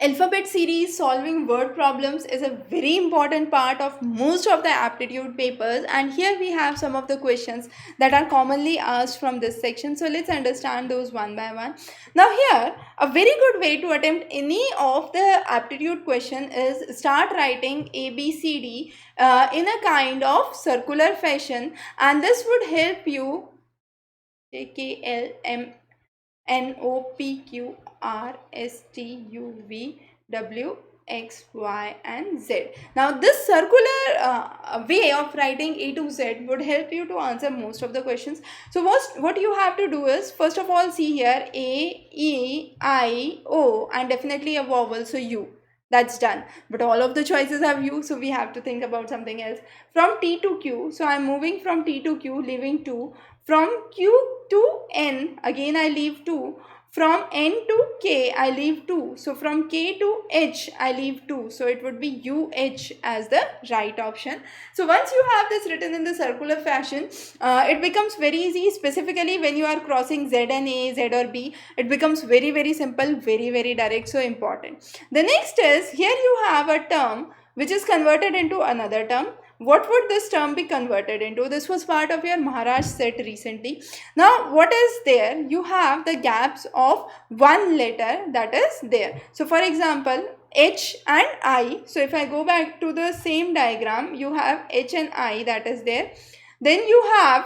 Alphabet series solving word problems is a very important part of most of the aptitude papers, and here we have some of the questions that are commonly asked from this section. So let's understand those one by one. Now here a very good way to attempt any of the aptitude question is start writing ABCD in a kind of circular fashion, and this would help you KLM NOPQRSTUVWXY and Z. Now this circular way of writing A to Z would help you to answer most of the questions. So what you have to do is, first of all, see here A, E, I, O, and definitely a vowel, so U. That's done. But all of the choices have U, so we have to think about something else. From T to Q, so I'm moving from T to Q, leaving 2. From Q to N, again I leave 2. From N to K, I leave 2. So from K to H, I leave 2. So it would be UH as the right option. So once you have this written in the circular fashion, it becomes very easy, specifically when you are crossing Z and A, Z or B. It becomes very, very simple, very, very direct, so important. The next is, here you have a term which is converted into another term. What would this term be converted into? This was part of your Maharashtra set recently. Now what is there? You have the gaps of one letter that is there. So for example, H and I. So if I go back to the same diagram, you have H and I that is there. Then you have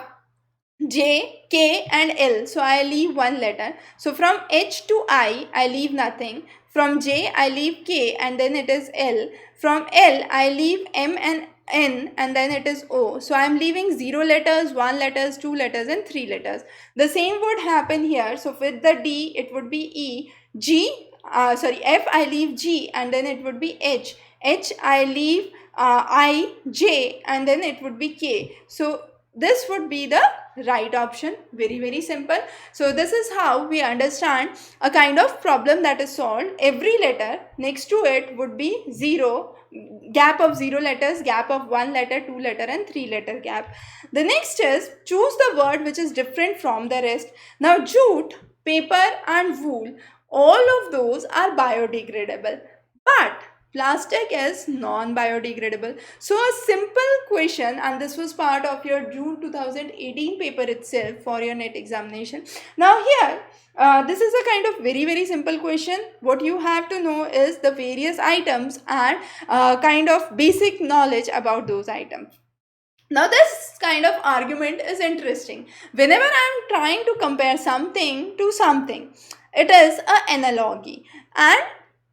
J, K and L. So I leave one letter. So from H to I leave nothing. From J, I leave K and then it is L. From L, I leave M and N and then it is O. So I am leaving 0 letters, 1 letters, 2 letters and 3 letters. The same would happen here. So with the D, it would be E. F, I leave G and then it would be H. H, I leave I, J and then it would be K. So this would be the right option. Very, very simple. So this is how we understand a kind of problem that is solved. Every letter next to it would be 0, gap of 0 letters, gap of 1 letter, 2 letter and 3 letter gap. The next is, choose the word which is different from the rest. Now jute, paper and wool, all of those are biodegradable, but plastic is non-biodegradable. So a simple question, and this was part of your June 2018 paper itself for your NET examination. Now here, this is a kind of very, very simple question. What you have to know is the various items and kind of basic knowledge about those items. Now this kind of argument is interesting. Whenever I am trying to compare something to something, it is an analogy, and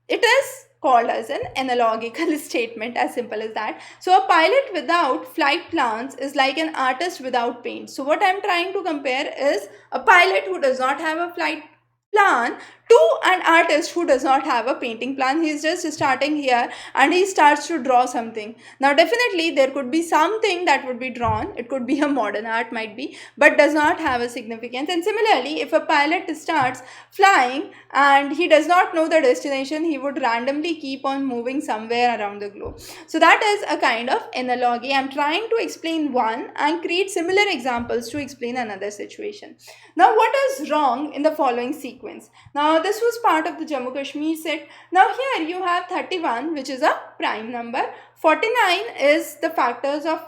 it is called as an analogical statement, as simple as that. So a pilot without flight plans is like an artist without paint. So what I am trying to compare is a pilot who does not have a flight plan to an artist who does not have a painting plan. He is just starting here and he starts to draw something. Now definitely there could be something that would be drawn. It could be a modern art, might be, but does not have a significance. And similarly, if a pilot starts flying and he does not know the destination, he would randomly keep on moving somewhere around the globe. So that is a kind of analogy. I am trying to explain one and create similar examples to explain another situation. Now what is wrong in the following sequence? Now this was part of the Jammu Kashmir set. Now here you have 31, which is a prime number. 49 is the factors of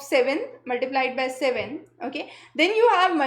7 multiplied by 7. Okay. Then you have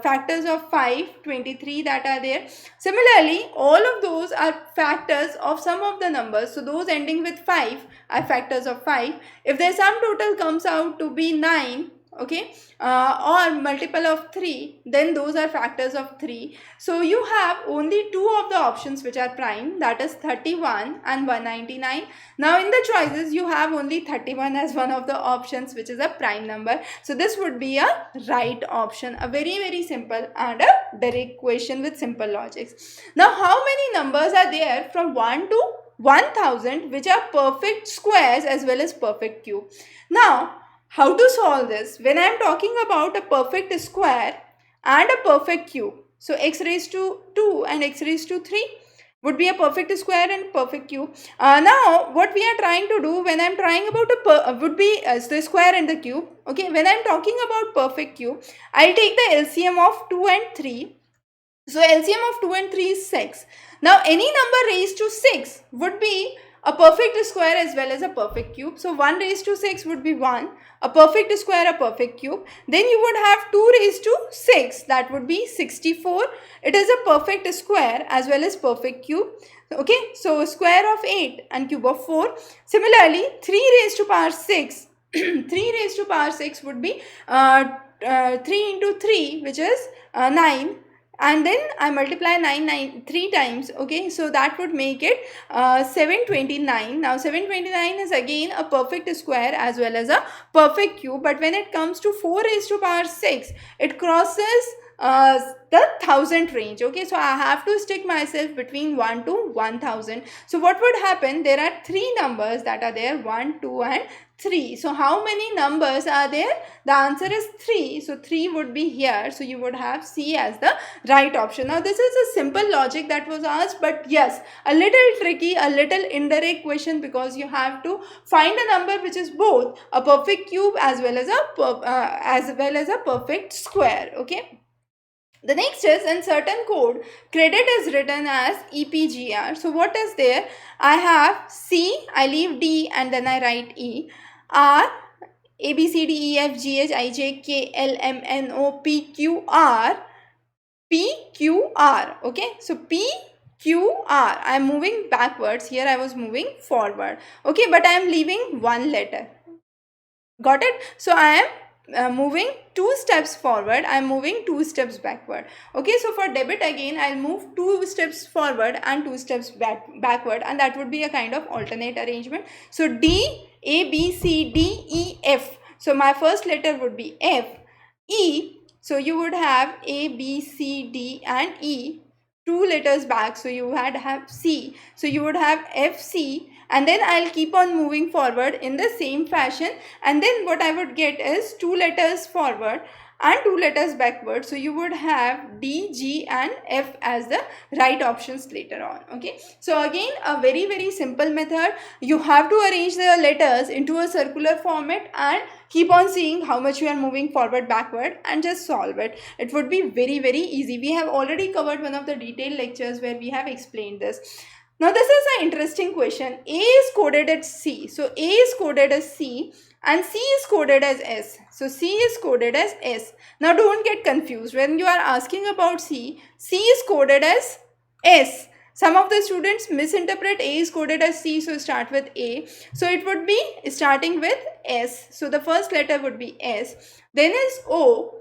factors of 5, 23 that are there. Similarly, all of those are factors of some of the numbers. So those ending with 5 are factors of 5. If their sum total comes out to be 9, okay, or multiple of 3, then those are factors of 3. So you have only two of the options which are prime, that is 31 and 199. Now in the choices you have only 31 as one of the options, which is a prime number. So this would be a right option. A very, very simple and a direct question with simple logics. Now how many numbers are there from 1 to 1000 which are perfect squares as well as perfect cube? Now how to solve this? When I am talking about a perfect square and a perfect cube, so x raised to 2 and x raised to 3 would be a perfect square and perfect cube. Now what we are trying to do when I am trying about would be the square and the cube. Okay, when I am talking about perfect cube, I will take the LCM of 2 and 3. So LCM of 2 and 3 is 6. Now any number raised to 6 would be a perfect square as well as a perfect cube. So 1 raised to 6 would be 1, a perfect square, a perfect cube. Then you would have 2 raised to 6, that would be 64. It is a perfect square as well as perfect cube. Okay, so square of 8 and cube of 4. Similarly, 3 raised to power 6, 3 raised to power 6 would be 3 into 3, which is 9, and then I multiply 9 3 times. Okay, so that would make it 729. Now 729 is again a perfect square as well as a perfect cube, but when it comes to 4 raised to power 6, it crosses the 1000 range. Okay, so I have to stick myself between 1 to 1000. So what would happen, there are 3 numbers that are there, 1, 2 and 3. So how many numbers are there? The answer is 3. So 3 would be here. So you would have C as the right option. Now this is a simple logic that was asked, but yes, a little tricky, a little indirect question, because you have to find a number which is both a perfect cube as well as a perfect square. Okay. The next is, in certain code, credit is written as EPGR. So what is there? I have C, I leave D and then I write E. R, A, B, C, D, E, F, G, H, I, J, K, L, M, N, O, P, Q, R. P, Q, R. Okay. So P, Q, R. I am moving backwards. Here I was moving forward. Okay. But I am leaving one letter. Got it? So I am moving 2 steps forward, I am moving 2 steps backward. Okay, so for debit again I'll move 2 steps forward and 2 steps backward, and that would be a kind of alternate arrangement. So D, A, B, C, D, E, F. So my first letter would be F. E, so you would have A, B, C, D and E. 2 letters back, so you had have C. So you would have F, C, and then I'll keep on moving forward in the same fashion, and then what I would get is 2 letters forward and 2 letters backward. So you would have D, G and F as the right options later on. Okay, so again a very simple method. You have to arrange the letters into a circular format and keep on seeing how much you are moving forward, backward, and just solve it. It would be very easy. We have already covered one of the detailed lectures where we have explained this. Now this is an interesting question. A is coded as C. So A is coded as C and C is coded as S. So C is coded as S. Now don't get confused. When you are asking about C, C is coded as S. Some of the students misinterpret A is coded as C, so start with A. So it would be starting with S. So the first letter would be S. Then is O.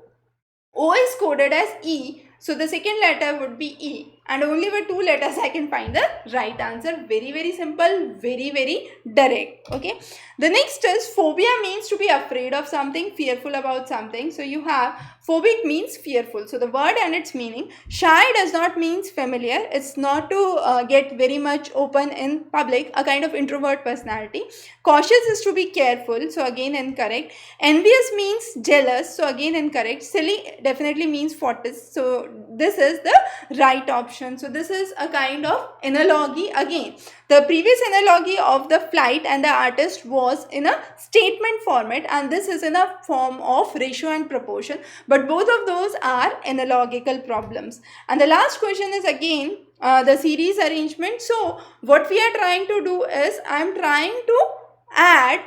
O is coded as E. So the second letter would be E, and only with 2 letters I can find the right answer. Very simple, very direct. Okay. The next is phobia means to be afraid of something, fearful about something. So you have phobic means fearful. So the word and its meaning. Shy does not means familiar. It's not to get very much open in public, a kind of introvert personality. Cautious is to be careful. So again incorrect. Envious means jealous. So again incorrect. Silly definitely means fortis. So this is the right option. So this is a kind of analogy again. The previous analogy of the flight and the artist was in a statement format, and this is in a form of ratio and proportion, but both of those are analogical problems. And the last question is again the series arrangement. So what we are trying to do is I am trying to add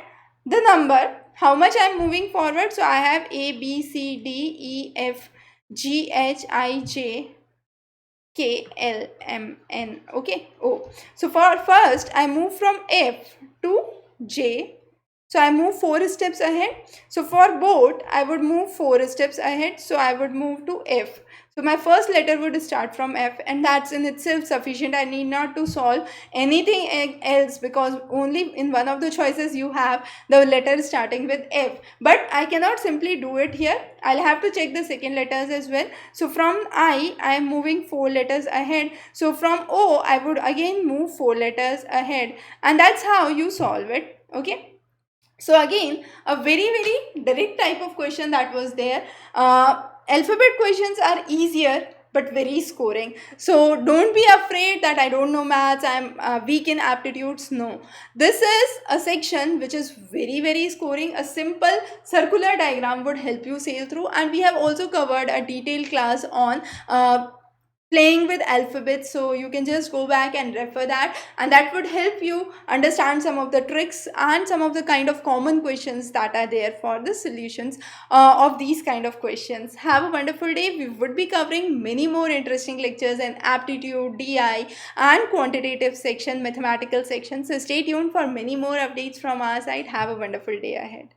the number, how much I am moving forward. So I have A, B, C, D, E, F, G, H, I, J, K, L, M, N. Okay. O. So for first I move from F to J. So I move 4 steps ahead. So for boat I would move 4 steps ahead. So I would move to F. So my first letter would start from F, and that's in itself sufficient. I need not to solve anything else, because only in one of the choices you have the letter starting with F. But I cannot simply do it here. I'll have to check the second letters as well. So from I am moving 4 letters ahead. So from O I would again move 4 letters ahead, and that's how you solve it. Okay. So again a very direct type of question that was there. Alphabet questions are easier but very scoring. So don't be afraid that I don't know maths, I'm weak in aptitudes. No, this is a section which is very scoring. A simple circular diagram would help you sail through, and we have also covered a detailed class on playing with alphabets, so you can just go back and refer that, and that would help you understand some of the tricks and some of the kind of common questions that are there for the solutions of these kind of questions. Have a wonderful day. We would be covering many more interesting lectures in aptitude, DI, and quantitative section, mathematical section, so stay tuned for many more updates from our side. Have a wonderful day ahead.